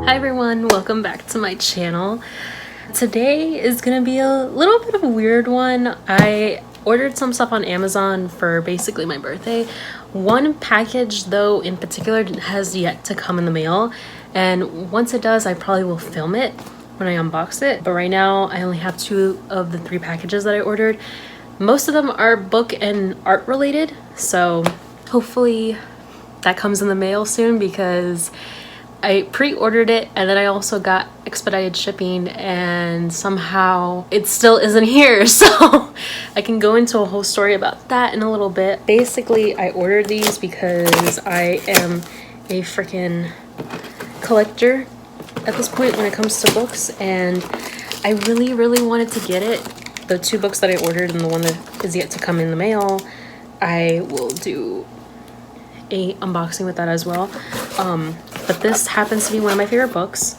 Hi everyone, welcome back to my channel. Today is gonna be a little bit of a weird one. I ordered some stuff on Amazon for basically my birthday. One package though in particular has yet to come in the mail, and once it does I probably will film it when I unbox it. But right now I only have 2 of the 3 packages that I ordered. Most of them are book and art related, so hopefully that comes in the mail soon because I pre-ordered it and then I also got expedited shipping and somehow it still isn't here, so I can go into a whole story about that in a little bit. Basically, I ordered these because I am a freaking collector at this point when it comes to books, and I really wanted to get it. The 2 books that I ordered and the one that is yet to come in the mail, I will do a unboxing with that as well. But this happens to be one of my favorite books,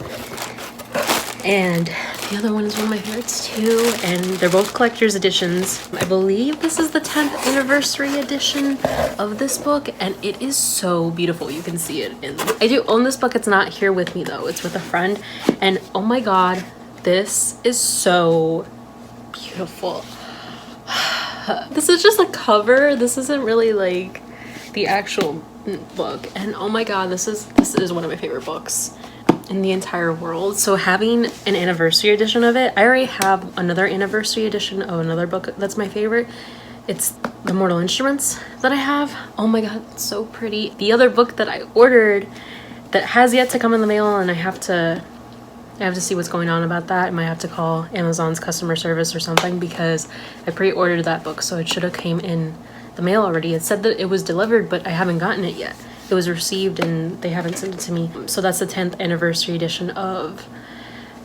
and the other one is one of my favorites too, and they're both collector's editions. I believe this is the 10th anniversary edition of this book, and it is so beautiful. You can see it in... I do own this book. It's not here with me though, it's with a friend, and oh my god, this is so beautiful. This is just a cover. This isn't really like the actual book, and oh my god, this is one of my favorite books in the entire world. So having an anniversary edition of it, I already have another anniversary edition of another book that's my favorite. It's the Mortal Instruments that I have. Oh my god, it's so pretty. The other book that I ordered that has yet to come in the mail, and I have to see what's going on about that. I might have to call Amazon's customer service or something because I pre-ordered that book, so it should have came in the mail already. It said that it was delivered, but I haven't gotten it yet. It was received and they haven't sent it to me. So that's the 10th anniversary edition of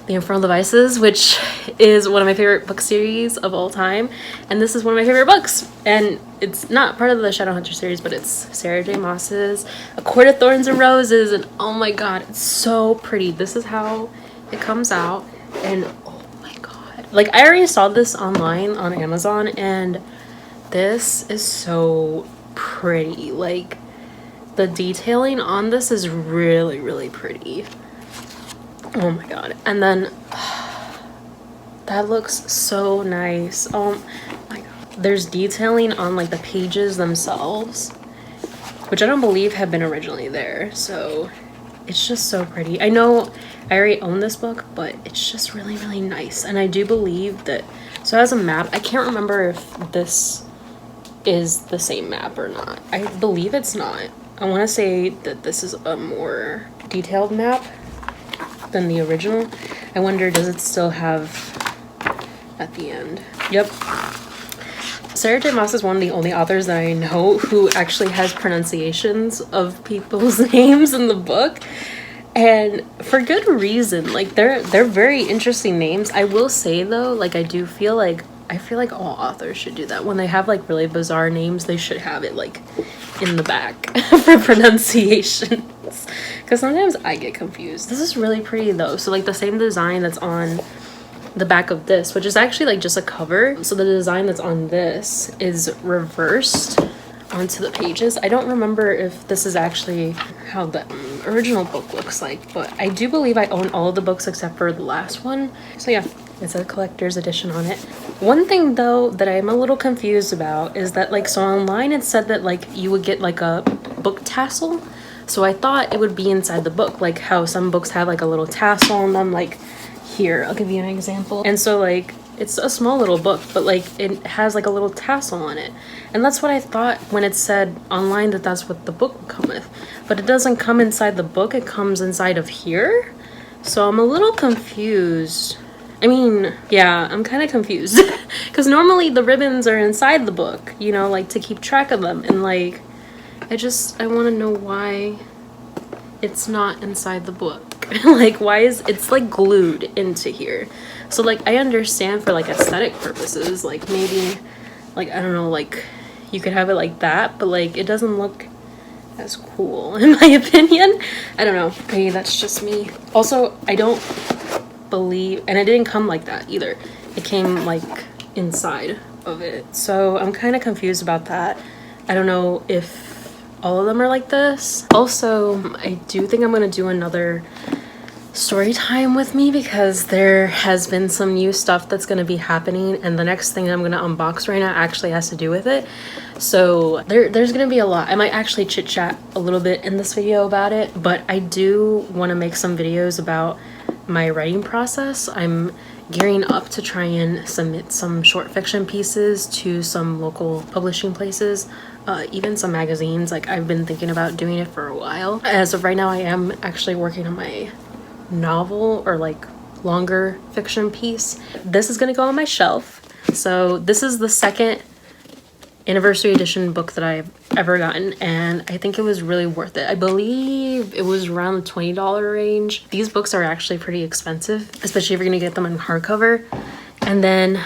The Infernal Devices, which is one of my favorite book series of all time, and this is one of my favorite books. And it's not part of the Shadowhunter series, but it's Sarah J Maas's A Court of Thorns and Roses, and oh my god, it's so pretty. This is how it comes out, and oh my god, like I already saw this online on Amazon, and this is so pretty. Like the detailing on this is really pretty. Oh my god. And then that looks so nice. Oh my god. There's detailing on like the pages themselves, which I don't believe have been originally there. So it's just so pretty. I know I already own this book, but it's just really nice. And I do believe that, so it has a map. I can't remember if this is the same map or not. I believe it's not. I want to say that this is a more detailed map than the original. I wonder, does it still have at the end? Yep. Sarah J Maas is one of the only authors that I know who actually has pronunciations of people's names in the book, and for good reason. Like they're very interesting names. I will say though, like I feel like all authors should do that. When they have like really bizarre names, they should have it like in the back for pronunciations, because sometimes I get confused. This is really pretty though. So like the same design that's on the back of this, which is actually like just a cover, so the design that's on this is reversed onto the pages. I don't remember if this is actually how the original book looks like, but I do believe I own all of the books except for the last one. So yeah, it's a collector's edition on it. One thing though that I'm a little confused about is that like, so online it said that like you would get like a book tassel. So I thought it would be inside the book, like how some books have like a little tassel on them. Like here, I'll give you an example. And so like it's a small little book, but like it has like a little tassel on it, and that's what I thought when it said online that that's what the book would come with. But it doesn't come inside the book, it comes inside of here. So I'm a little confused. I mean, yeah, I'm kind of confused because normally the ribbons are inside the book, you know, like to keep track of them, and like I want to know why it's not inside the book. Like why is it's like glued into here? So like I understand for like aesthetic purposes, like maybe like I don't know, like you could have it like that, but like it doesn't look as cool in my opinion. I don't know, maybe that's just me. Also, I don't believe, and it didn't come like that either, it came like inside of it, so I'm kind of confused about that. I don't know if all of them are like this. Also, I do think I'm gonna do another story time with me because there has been some new stuff that's going to be happening, and the next thing I'm going to unbox right now actually has to do with it. So there's going to be a lot. I might actually chit chat a little bit in this video about it, but I do want to make some videos about my writing process. I'm gearing up to try and submit some short fiction pieces to some local publishing places, even some magazines. Like, I've been thinking about doing it for a while. As of right now, I am actually working on my novel, or like longer fiction piece. This is gonna go on my shelf. So this is the second anniversary edition book that I've ever gotten, and I think it was really worth it. I believe it was around the $20 range. These books are actually pretty expensive, especially if you're gonna get them in hardcover. And then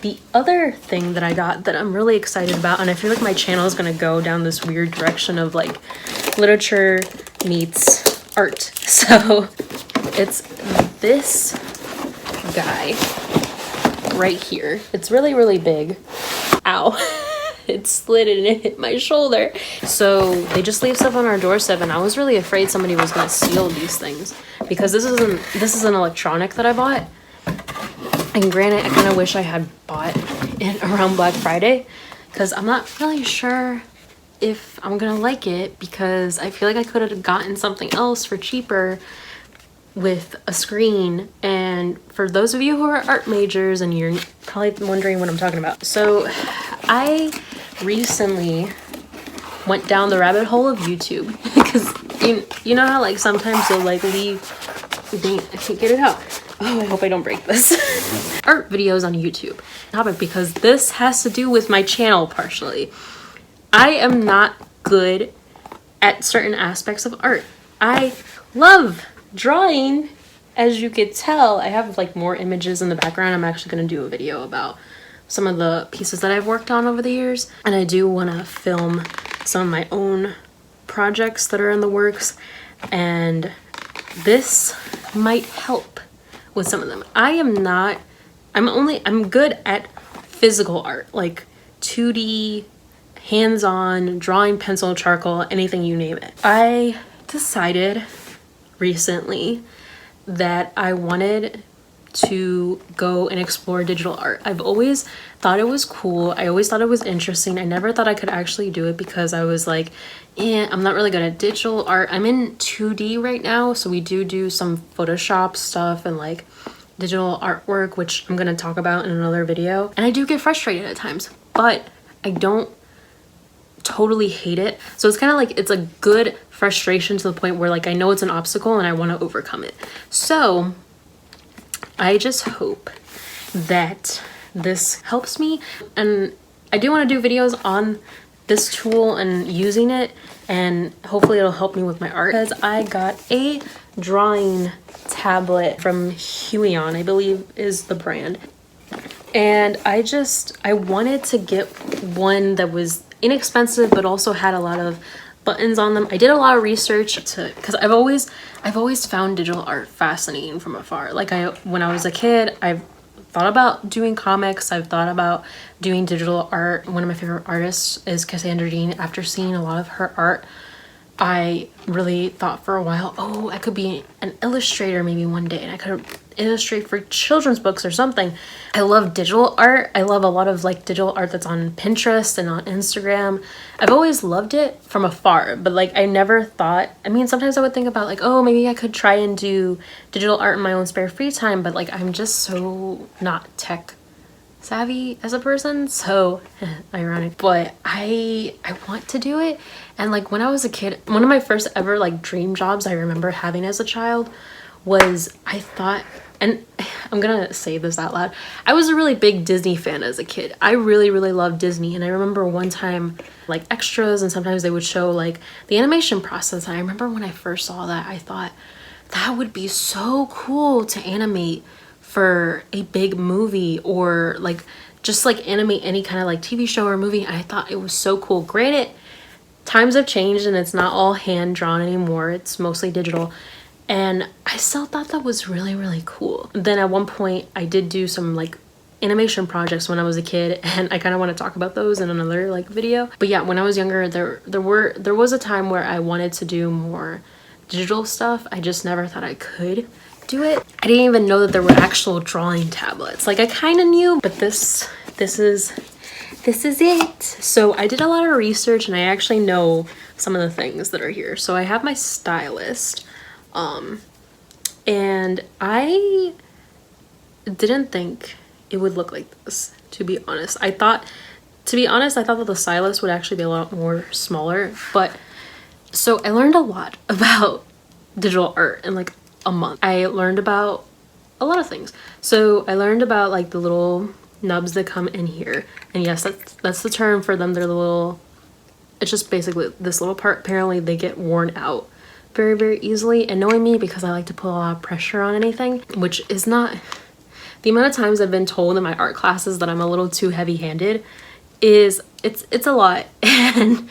the other thing that I got that I'm really excited about, and I feel like my channel is gonna go down this weird direction of like literature meets art. So it's this guy right here. It's really, really big. Ow. It slid and it hit my shoulder. So they just leave stuff on our doorstep, and I was really afraid somebody was gonna steal these things because this is an electronic that I bought. And granted, I kind of wish I had bought it around Black Friday because I'm not really sure if I'm gonna like it, because I feel like I could have gotten something else for cheaper with a screen. And for those of you who are art majors, and you're probably wondering what I'm talking about, so I recently went down the rabbit hole of YouTube because you know how like sometimes you'll like leave, dang, I can't get it out. Oh, I hope I don't break this. Art videos on YouTube topic, because this has to do with my channel partially. I am not good at certain aspects of art. I love drawing, as you could tell. I have like more images in the background. I'm actually going to do a video about some of the pieces that I've worked on over the years, and I do want to film some of my own projects that are in the works, and this might help with some of them. I'm good at physical art, like 2D, hands-on, drawing, pencil, charcoal, anything you name it. I decided recently that I wanted to go and explore digital art. I've always thought it was cool. I always thought it was interesting. I never thought I could actually do it because I was like, I'm not really good at digital art. I'm in 2D right now, so we do some Photoshop stuff and like digital artwork, which I'm gonna talk about in another video. And I do get frustrated at times, but I don't totally hate it. So it's kind of like, it's a good frustration to the point where like I know it's an obstacle and I want to overcome it. So I just hope that this helps me, and I do want to do videos on this tool and using it, and hopefully it'll help me with my art, because I got a drawing tablet from Huion, I believe is the brand, and I wanted to get one that was inexpensive but also had a lot of buttons on them. I did a lot of research because I've always found digital art fascinating from afar. Like when I was a kid, I've thought about doing comics. I've thought about doing digital art. One of my favorite artists is Cassandra Dean. After seeing a lot of her art, I really thought for a while, oh, I could be an illustrator maybe one day, and I could illustrate for children's books or something. I love digital art. I love a lot of like digital art that's on Pinterest and on Instagram. I've always loved it from afar, but like I never thought, I mean, sometimes I would think about like, oh, maybe I could try and do digital art in my own spare free time, but like I'm just so not tech savvy as a person, so ironic, but I want to do it. And like when I was a kid, one of my first ever like dream jobs I remember having as a child was, I thought, and I'm gonna say this out loud, I was a really big Disney fan as a kid. I really loved Disney, and I remember one time like extras, and sometimes they would show like the animation process, and I remember when I first saw that, I thought that would be so cool to animate for a big movie, or like just like animate any kind of like TV show or movie. I thought it was so cool. Granted, times have changed and it's not all hand drawn anymore, it's mostly digital, and I still thought that was really cool. Then at one point I did do some like animation projects when I was a kid, and I kind of want to talk about those in another like video. But yeah, when I was younger, there was a time where I wanted to do more digital stuff. I just never thought I could do it. I didn't even know that there were actual drawing tablets. Like I kind of knew, but this is it. So I did a lot of research and I actually know some of the things that are here. So I have my stylist, and I didn't think it would look like this, to be honest. I thought that the stylus would actually be a lot more smaller, but so I learned a lot about digital art in like a month. I learned about a lot of things. So I learned about like the little nubs that come in here, and yes, that's the term for them. They're the little, it's just basically this little part. Apparently they get worn out very, very easily, and knowing me, because I like to put a lot of pressure on anything, which is not, the amount of times I've been told in my art classes that I'm a little too heavy-handed is it's a lot. And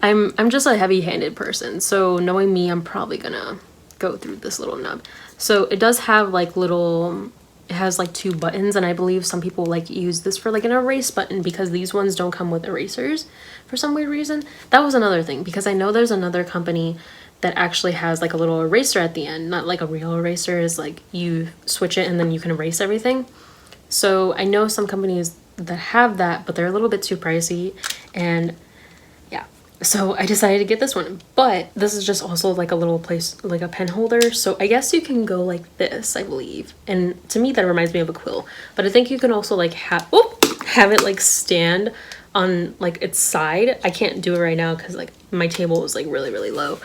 I'm just a heavy-handed person, so knowing me, I'm probably gonna go through this little nub. So it does have like little, it has like 2 buttons, and I believe some people like use this for like an erase button because these ones don't come with erasers for some weird reason. That was another thing, because I know there's another company that actually has like a little eraser at the end, not like a real eraser, is like you switch it and then you can erase everything. So I know some companies that have that, but they're a little bit too pricey, and yeah, so I decided to get this one. But this is just also like a little place, like a pen holder, so I guess you can go like this, I believe, and to me that reminds me of a quill. But I think you can also like have it like stand on like its side. I can't do it right now because like my table is like really, really low,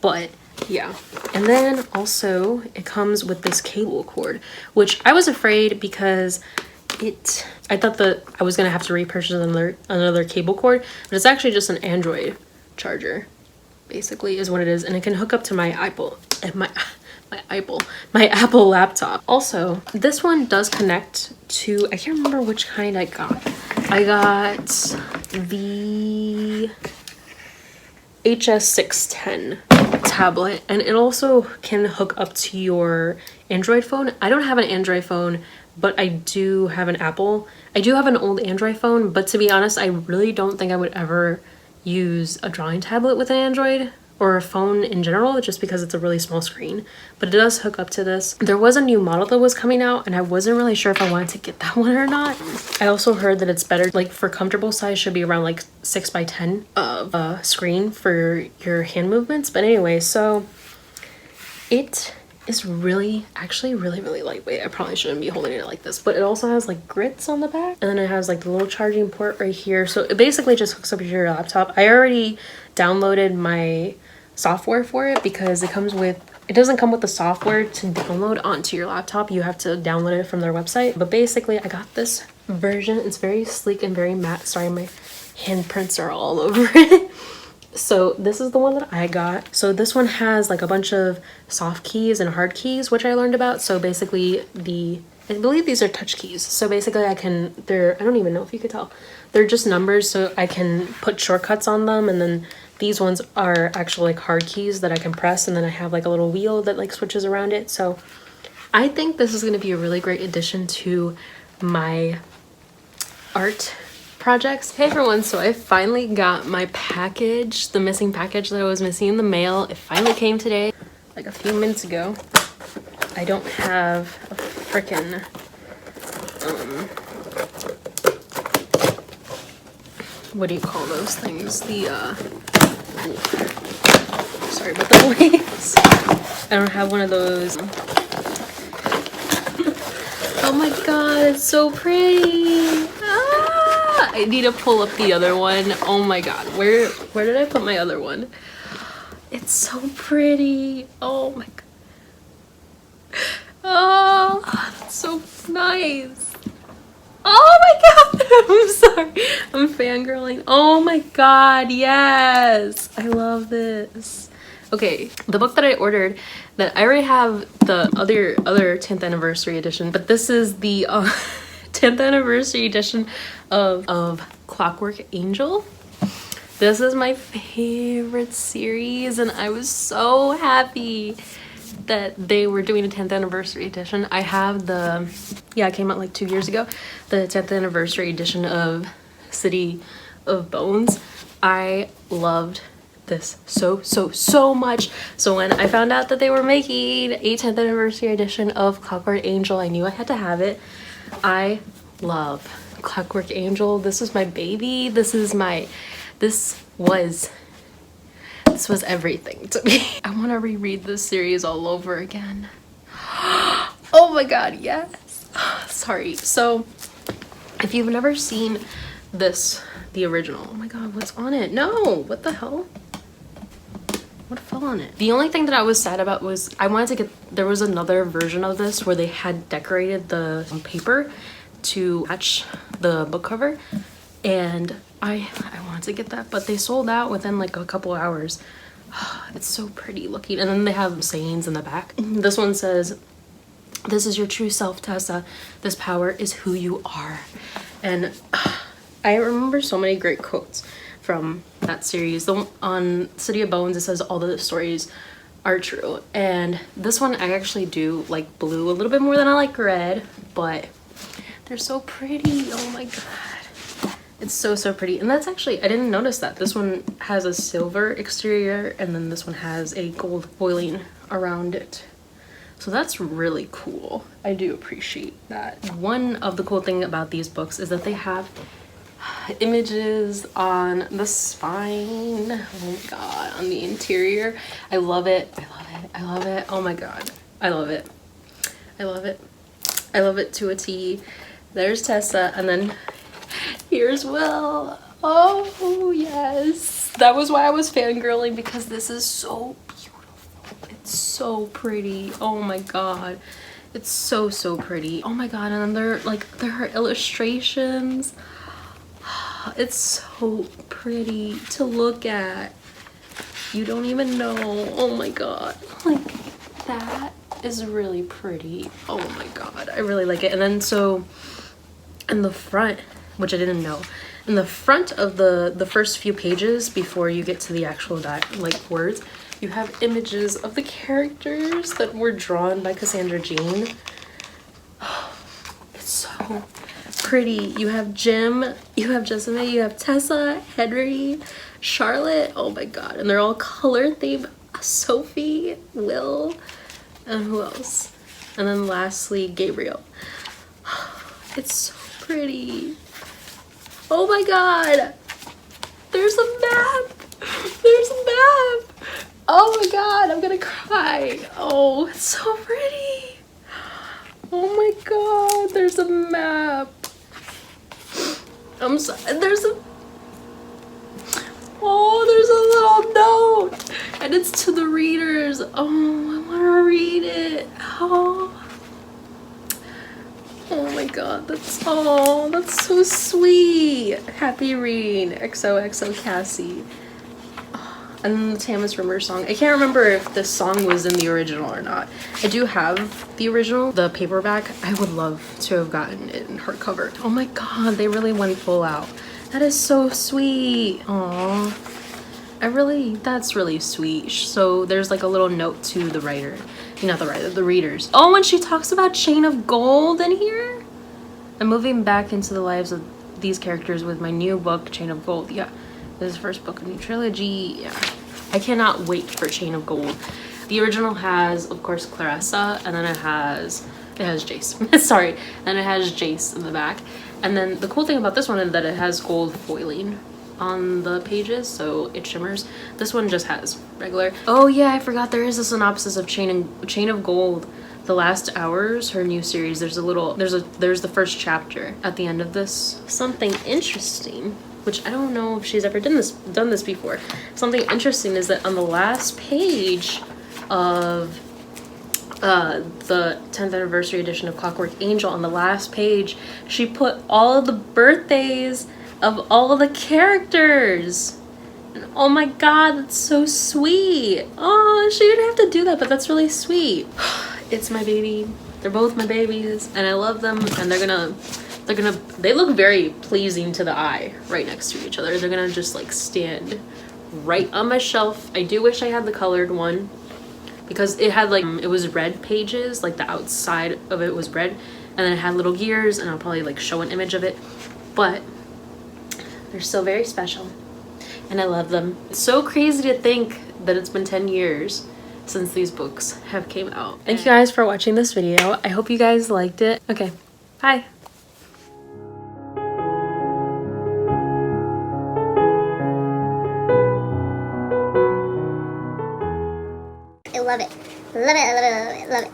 but yeah. And then also it comes with this cable cord, which I was afraid because I thought that I was gonna have to repurchase another cable cord, but it's actually just an Android charger, basically, is what it is, and it can hook up to my Apple laptop. Also, this one does connect to, I can't remember which kind I got. I got the HS610 tablet, and it also can hook up to your Android phone. I don't have an Android phone, but I do have an Apple. I do have an old Android phone, but to be honest, I really don't think I would ever use a drawing tablet with an Android or a phone in general, just because it's a really small screen. But it does hook up to this. There was a new model that was coming out, and I wasn't really sure if I wanted to get that one or not. I also heard that it's better, like for comfortable size, should be around like 6x10 of a screen for your hand movements. But anyway, so it is actually really lightweight. I probably shouldn't be holding it like this, but it also has like grits on the back, and then it has like the little charging port right here. So it basically just hooks up to your laptop. I already downloaded my software for it because it doesn't come with the software to download onto your laptop. You have to download it from their website. But basically I got this version. It's very sleek and very matte. Sorry, my handprints are all over it. So this is the one that I got. So this one has like a bunch of soft keys and hard keys, which I learned about. So basically I believe these are touch keys. So basically I don't even know if you could tell. They're just numbers, so I can put shortcuts on them, and then these ones are actually like hard keys that I can press, and then I have like a little wheel that like switches around it. So I think this is going to be a really great addition to my art projects. Hey everyone, so I finally got my package, the missing package that I was missing in the mail. It finally came today, like a few minutes ago. I don't have a frickin' what do you call those things? The sorry about the noise. I don't have one of those. Oh my god, it's so pretty. I need to pull up the other one. Oh my god, where did I put my other one? It's so pretty. Oh my god. Oh, that's so nice. Oh my god, I'm sorry. I'm fangirling. Oh my god, yes. I love this. Okay, the book that I ordered, that I already have the other 10th anniversary edition, but this is the 10th anniversary edition of Clockwork Angel. This is my favorite series, and I was so happy that they were doing a 10th anniversary edition. I have it came out like 2 years ago, the 10th anniversary edition of City of Bones. I loved this so much. So when I found out that they were making a 10th anniversary edition of Clockwork Angel, I knew I had to have it. I love Clockwork Angel. This is my baby. This was everything to me. I want to reread this series all over again. Oh my god, yes. Sorry. So if you've never seen this, the original, oh my god, what's on it? No, what the hell? What fell on it? The only thing that I was sad about was I wanted to get, there was another version of this where they had decorated the paper to match the book cover, and I wanted to get that, but they sold out within like a couple hours. It's so pretty looking, and then they have sayings in the back. This one says, "This is your true self, Tessa. This power is who you are." And I remember so many great quotes from that series. The one on City of Bones, it says all the stories are true, and this one I actually do like blue a little bit more than I like red, but they're so pretty. Oh my god, it's so pretty. And that's actually, I didn't notice that this one has a silver exterior and then this one has a gold foiling around it, so that's really cool. I do appreciate that. One of the cool thing about these books is that they have images on the spine. Oh my god, on the interior. I love it. I love it. I love it. Oh my god, I love it. I love it. I love it to a T. There's Tessa, and then here's Will. Oh yes, that was why I was fangirling, because this is so beautiful. It's so pretty. Oh my god, it's so pretty. Oh my god, and then there are illustrations. It's so pretty to look at. You don't even know. Oh my god, like that is really pretty. Oh my god, I really like it. And then so in the front, which I didn't know, in the front of the first few pages before you get to the actual like words, you have images of the characters that were drawn by Cassandra Jean. It's so pretty. You have Jim, you have Jessamy, you have Tessa, Henry, Charlotte. Oh my god, and they're all color themed. Sophie, Will, and who else? And then lastly, Gabriel. It's so pretty. Oh my god, there's a map. There's a map. Oh my god, I'm gonna cry. Oh, it's so pretty. Oh my god, there's a map. I'm sorry, there's a little note, and it's to the readers. Oh, I want to read it. Oh my god, that's so sweet. Happy reading, XOXO Cassie. And then the Tamas Rimmer song. I can't remember if this song was in the original or not. I do have the original, the paperback. I would love to have gotten it in hardcover. Oh my god, they really went full out. That is so sweet. Aww. That's really sweet. So there's like a little note to the writer. Not the writer, the readers. Oh, and she talks about Chain of Gold in here. I'm moving back into the lives of these characters with my new book, Chain of Gold. Yeah, this is the first book of a new trilogy. Yeah, I cannot wait for Chain of Gold. The original has, of course, Clarissa, and then it has Jace. Sorry, and it has Jace in the back. And then the cool thing about this one is that it has gold foiling on the pages, so it shimmers. This one just has regular. Oh yeah, I forgot there is a synopsis of Chain of Gold, The Last Hours, her new series. There's the first chapter at the end of this. Something interesting, which I don't know if she's ever done this before. Something interesting is that on the last page of the 10th anniversary edition of Clockwork Angel, on the last page, she put all of the birthdays of all of the characters. And oh my god, that's so sweet. Oh, she didn't have to do that, but that's really sweet. It's my baby. They're both my babies, and I love them, and they look very pleasing to the eye right next to each other. They're gonna just like stand right on my shelf. I do wish I had the colored one, because it had like, it was red pages, like the outside of it was red, and then it had little gears, and I'll probably like show an image of it, but they're still very special. and I love them. It's so crazy to think that it's been 10 years since these books have came out. Thank you guys for watching this video. I hope you guys liked it. Okay, bye. I love it. Love it, love it, love it, love it.